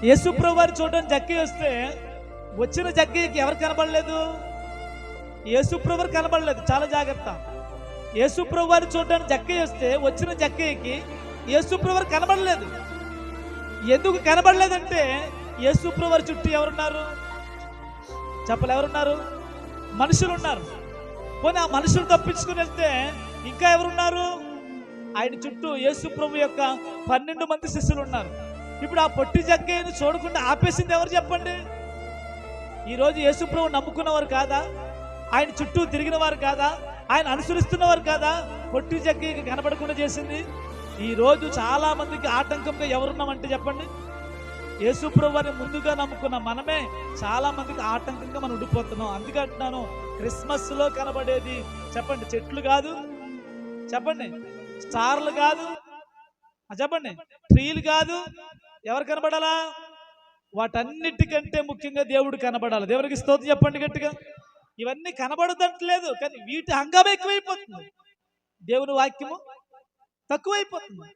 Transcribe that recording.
యేసుప్రభు వారు చూడడానికి జక్కయ్య వస్తే వచ్చిన జక్కయ్యకి ఎవరు కనబడలేదు? యేసుప్రభు వారు కనబడలేదు. చాలా జాగ్రత్త. యేసుప్రభు వారు చూడడానికి జక్కయ్య వస్తే వచ్చిన జక్కయ్యకి యేసుప్రభు వారు కనబడలేదు. ఎందుకు కనబడలేదంటే యేసుప్రభు వారి చుట్టూ ఎవరున్నారు? చెప్పలు ఎవరున్నారు? మనుషులు ఉన్నారు. పోనీ ఆ మనుషులు తప్పించుకుని వెళ్తే ఇంకా ఎవరున్నారు? ఆయన చుట్టూ యేసుప్రభు యొక్క 12 మంది శిష్యులు ఉన్నారు. ఇప్పుడు ఆ పొట్టి జక్కయ్యను చూడకుండా ఆపేసింది ఎవరు చెప్పండి? ఈరోజు యేసుప్రభు నమ్ముకున్నవారు కాదా? ఆయన చుట్టూ తిరిగిన వారు కాదా? ఆయన అనుసరిస్తున్నవారు కాదా పొట్టి జక్కయ్యకి కనబడకుండా చేసింది? ఈరోజు చాలా మందికి ఆటంకంగా ఎవరున్నామంటే చెప్పండి, యేసుప్రభు వారిని ముందుగా నమ్ముకున్న మనమే చాలా మందికి ఆటంకంగా మనం ఉండిపోతున్నాం. అందుకే అంటున్నాను, క్రిస్మస్ లో కనబడేది చెప్పండి చెట్లు కాదు, చెప్పండి స్టార్లు కాదు, చెప్పండి ట్రీలు కాదు, ఎవరు కనబడాలా? వాటన్నిటికంటే ముఖ్యంగా దేవుడు కనబడాలి. దేవుడికి స్తోత్రం చెప్పండి గట్టిగా. ఇవన్నీ కనబడదట్లేదు, కానీ వీటి హంగామా ఎక్కువైపోతుంది, దేవుని వాక్యము తక్కువైపోతుంది.